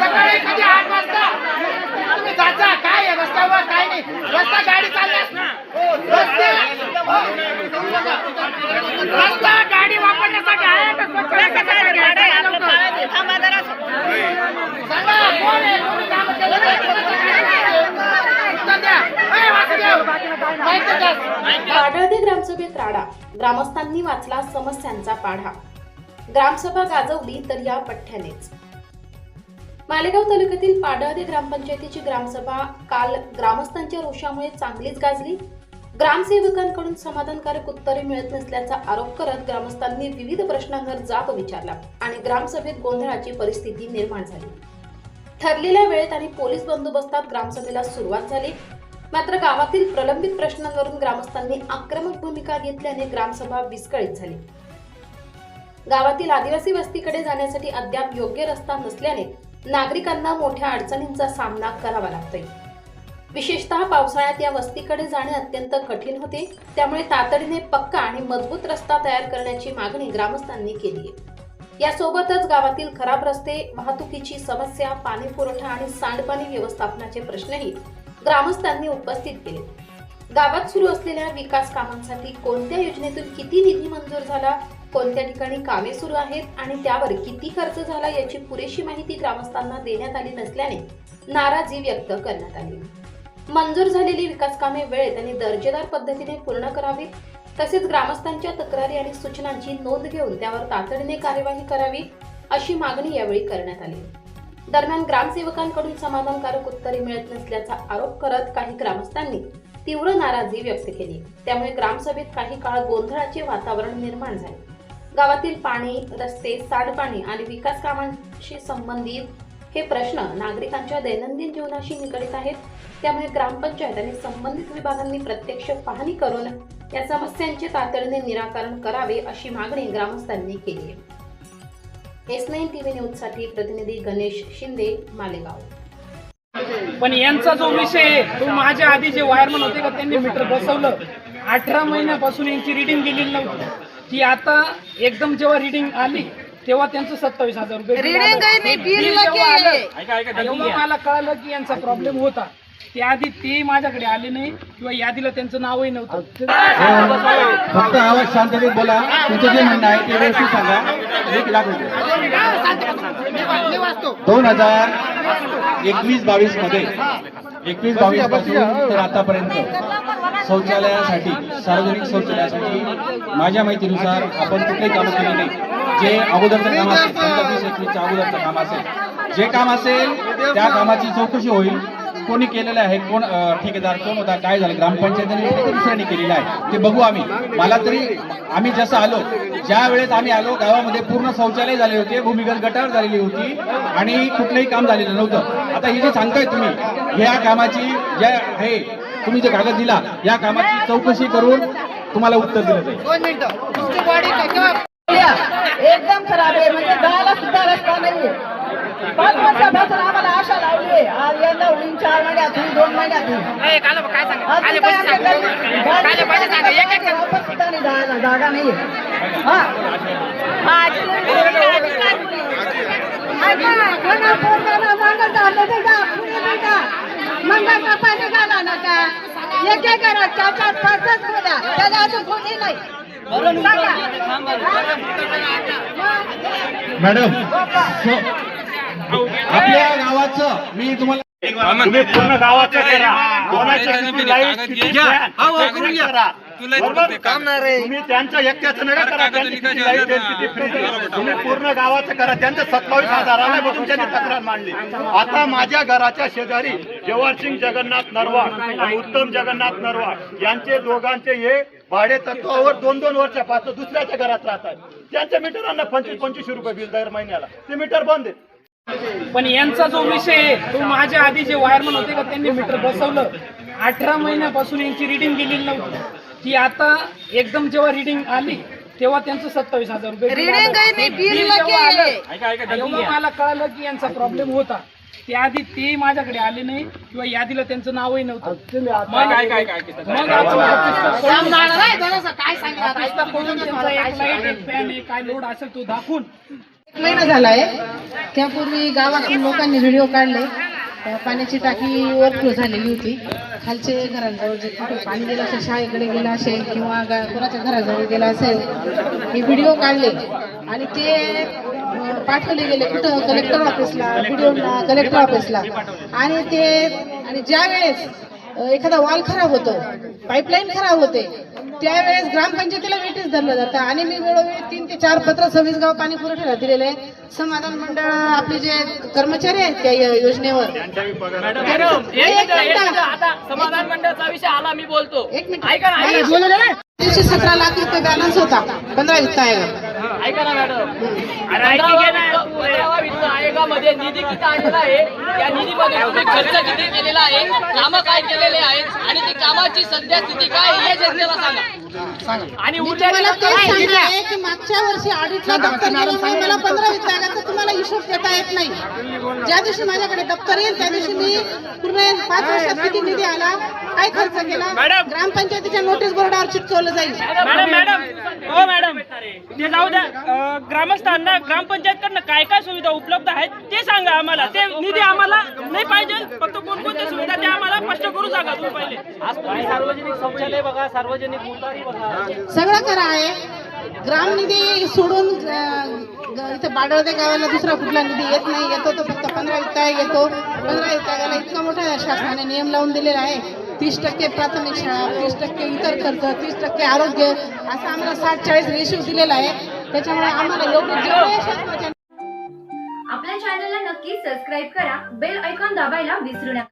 सकाळी कधी 8 वाजता तुम्ही जाता काय रस्त्यावर काय नाही रस्ता गाडी चालल्यास ना रस्ता गाडी वापरण्यासाठी आहे का स्वच्छतेसाठी सांगा कोण आहे कोणी काम केलं पाडळदे ग्रामसभेत राडा, ग्रामस्थांनी वाचला समस्यांचा पाढा. ग्रामसभा गाजवली तर या पठ्ठ्यानेच. मालेगाव तालुक्यातील पाडळदे ग्रामपंचायतीची ग्रामसभा काल ग्रामस्थांच्या रोषामुळे चांगलीच गाजली. ग्रामसेवकांकडून समाधानकारक उत्तरे मिळत नसल्याचा आरोप करत ग्रामस्थांनी विविध प्रश्नांवर जाब विचारला आणि ग्रामसभेत गोंधळाची परिस्थिती निर्माण झाली. ठरलेल्या वेळेत आणि पोलीस बंदोबस्तात ग्रामसभेला सुरुवात झाली. मात्र गावातील प्रलंबित प्रश्नांवरून ग्रामस्थांनी आक्रमक भूमिका घेतल्याने ग्रामसभा विस्कळीत झाली. गावातील आदिवासी वस्तीकडे जाण्यासाठी अद्याप योग्य रस्ता नसल्याने नागरिकांना मोठ्या अडचणींचा सामना करावा लागतोय. विशेषतः पावसाळ्यात या वस्तीकडे जाणे अत्यंत कठीण होते. त्यामुळे तातडीने पक्का आणि मजबूत रस्ता तयार करण्याची मागणी ग्रामस्थांनी केली आहे. यासोबतच गावातील खराब रस्ते, वाहतुकीची समस्या, पाणी पुरवठा आणि सांडपाणी व्यवस्थापनाचे प्रश्नही ग्रामस्थांनी उपस्थित केले. गावात सुरू असलेल्या विकास कामांसाठी कोणत्या योजनेतून किती निधी मंजूर झाला, कोणत्या ठिकाणी कामे सुरू आहेत आणि त्यावर किती खर्च झाला याची पुरेशी माहिती ग्रामस्थांना देण्यात आली नसल्याने नाराजी व्यक्त करण्यात आली. मंजूर झालेली विकास कामे वेळेत आणि दर्जेदार पद्धतीने पूर्ण करावीत. तसेच ग्रामस्थांच्या तक्रारी आणि सूचनांची नोंद घेऊन त्यावर तातडीने कार्यवाही करावी अशी मागणी यावेळी करण्यात आली. दरम्यान ग्रामसेवकांकडून समाधानकारक उत्तरे मिळत नसल्याचा आरोप करत काही ग्रामस्थांनी तीव्र नाराजी व्यक्त केली. त्यामुळे ग्रामसभेत काही काळ गोंधळाचे वातावरण निर्माण झाले. गावातील पाणी, रस्ते, सांडपाणी आणि विकास कामांशी संबंधित हे प्रश्न नागरिकांच्या दैनंदिन जीवनाशी निगडित आहेत. त्यामुळे ग्रामपंचायत आणि संबंधित विभागांनी प्रत्यक्ष पाहणी करून या समस्यांचे तातडीने निराकरण करावे अशी मागणी ग्रामस्थांनी केली आहे. S9 TV न्यूज साठी प्रतिनिधी गणेश शिंदे, मालेगाव. पण यांचा जो विषय आहे तो माझ्या आधी जे वायरमन होते का त्यांनी मीटर बसवलं. 18 महिन्यापासून यांची रिडिंग गेलेली नव्हती. ती आता एकदम जेव्हा रिडिंग आली तेव्हा त्यांचं 27,000 रुपये मला कळलं की यांचा प्रॉब्लेम होता. त्याआधी ते माझ्याकडे आले नाही किंवा यादीला त्यांचं नावही नव्हतं. फक्त आवाज शांततेत बोला. तुमचं जे म्हणणं आहे ते व्यवस्थित सांगा. 1 लाख रुपये 2021-22 मध्ये 21-22 पासून तर आतापर्यंत शौचालयासाठी, सार्वजनिक शौचालयासाठी माझ्या माहितीनुसार आपण कुठलेही कामं केले नाही. जे अगोदरचं काम असेल, 2021 अगोदरचं काम असेल, जे काम असेल त्या कामाची चौकशी होईल. कोणी केलेलं आहे, कोण ठेकेदार कोण होता, काय झालं, ग्रामपंचायतीने दुसऱ्यांनी केलेलं आहे ते बघू. मला तरी आम्ही जसं आलो, ज्या वेळेस आम्ही आलो गावामध्ये पूर्ण शौचालय झाले होते, भूमिगत गटार झालेली होती आणि कुठलंही काम झालेलं नव्हतं. आता हे जे सांगताय तुम्ही या कामाची ज्या आहे, तुम्ही जे कागद दिला या कामाची चौकशी करून तुम्हाला उत्तर दिलं जाईल. एकदम खराब आहे, म्हणजे जायला सुद्धा रस्ता नाहीये. 5 वर्षापासून आम्हाला आशा लावली आहे. आज यंदा होईल 4 महिन्यात, 2 महिन्यात जायला जागा नाहीये. एक घरात 4-4 5 खोल्या, त्याला अजून कोणी नाही. मॅडम, आपल्या गावाचं मी तुम्हाला तुम्ही पूर्ण गावाचं करा. तुम्ही त्यांचं एकट्याचं नका करा. तुम्ही पूर्ण गावाचं करा. त्यांचं 27,000 आलं म्हणून त्यांनी तक्रार मांडली. आता माझ्या घराच्या शेजारी जवाहरसिंग जगन्नाथ नरवाड आणि उत्तम जगन्नाथ नरवाड यांचे दोघांचे हे भाडे तत्वावर 2-2 वर्षापासून दुसऱ्याच्या घरात राहतात. त्यांच्या मीटरांना 25-25 रुपये बिल दर महिन्याला. ते मीटर बंद आहे. पण यांचा जो विषय आहे तो माझ्या आधी जे वायरमन होते का त्यांनी मीटर बसवलं. 18 महिन्यापासून यांची रिडिंग गेलेली नव्हती. ती आता एकदम जेव्हा रिडिंग आली तेव्हा त्यांचं 27,000 रुपये मला कळलं की यांचा प्रॉब्लेम होता. त्याआधी ते माझ्याकडे आले नाही किंवा यादीला त्यांचं नावही नव्हतं. मग आपण समजावणार आहे जरासं, काय सांगितलं आता? ऑफिसला बोलून त्यांचा एक लाईट एक फॅन आहे काय लोड असेल तो दाखवून महिना झालाय. त्यापूर्वी गावातून लोकांनी व्हिडिओ काढले. पाण्याची टाकी ओव्हरफ्लो झालेली होती. खालचे घरांजवळ जे कुठे पाणी गेलं असेल, शाळेकडे गेलं असेल किंवा कोणाच्या घराजवळ गेलं असेल, हे व्हिडिओ काढले आणि ते पाठवले गेले कुठं कलेक्टर ऑफिसला, व्हिडिओला कलेक्टर ऑफिसला. आणि ज्या वेळेस एखादा वॉल खराब होतो, पाईपलाईन खराब होते, त्यावेळेस ग्रामपंचायतीला वेटीस धरलं जातं. आणि मी वेळोवेळी 3 ते 4 पत्र 26 गाव पाणी पुरवठ्याला दिलेले आहे. समाधान मंडळ आपले जे कर्मचारी आहेत त्या योजनेवर आता समाधान मंडळाचा विषय आला, मी बोलतो. एक मिनिट ऐका ना, ऐका. बोलू दे ना. 17 लाख रुपये बॅलन्स होता 15 वित्त आयोगात. ऐका ना मॅडम, 15वा वित्त आयोगामध्ये निधी किती आलेला आहे, त्या निधीमध्ये तुम्ही खर्च किती केलेला आहे, कामं काय केलेले आहेत आणि ती कामाची सध्या स्थिती काय आहे हे जनतेला सांगा. आणि मी उरलेलं तुम्हाला तेच काय सांगणार आहे की मागच्या वर्षी ऑडिटला दप्तर गेल्यामुळे मला 15 वित्त आयोगाचा तुम्हाला हिशोब देता येत नाही. ज्या दिवशी माझ्याकडे दप्तर येईल त्या दिवशी मी पूर्ण 5 वर्षात किती निधी आला, काय खर्च केला, ग्रामपंचायतीच्या नोटीस बोर्डावर चिटकवलं जाईल. मॅडम हो मॅडम, ते जाऊ द्या. ग्रामस्थांना ग्रामपंचायतकडनं काय काय सुविधा उपलब्ध आहेत ते सांगा आम्हाला. ते निधी आम्हाला नाही पाहिजे, फक्त कोणकोणत्या सुविधा ते आम्हाला स्पष्ट करू सांगा तुम्ही पहिले. आज तुम्ही सार्वजनिक शौचालय बघा, सार्वजनिक मुतारी बघा, सगळं करा आहे. ग्राम निधी सोडून इथे बाडळदे गावाला दुसरा कुठला निधी येत नाही. येतो तो फक्त 15 वित्त आयोग येतो. 15 वित्त आयोगाला इतका मोठा शासनाने नियम लावून दिलेला आहे. 30% प्राथमिक शाळा, 30% इतर खर्च, 30% आरोग्य, असं आम्हाला 60-40 रेशो दिलेला आहे. त्याच्यामुळे आम्हाला एवढे जेवढे शासनाच्या आपल्या चॅनलला नक्की सबस्क्राईब करा, बेल आयकॉन दाबायला विसरू नका.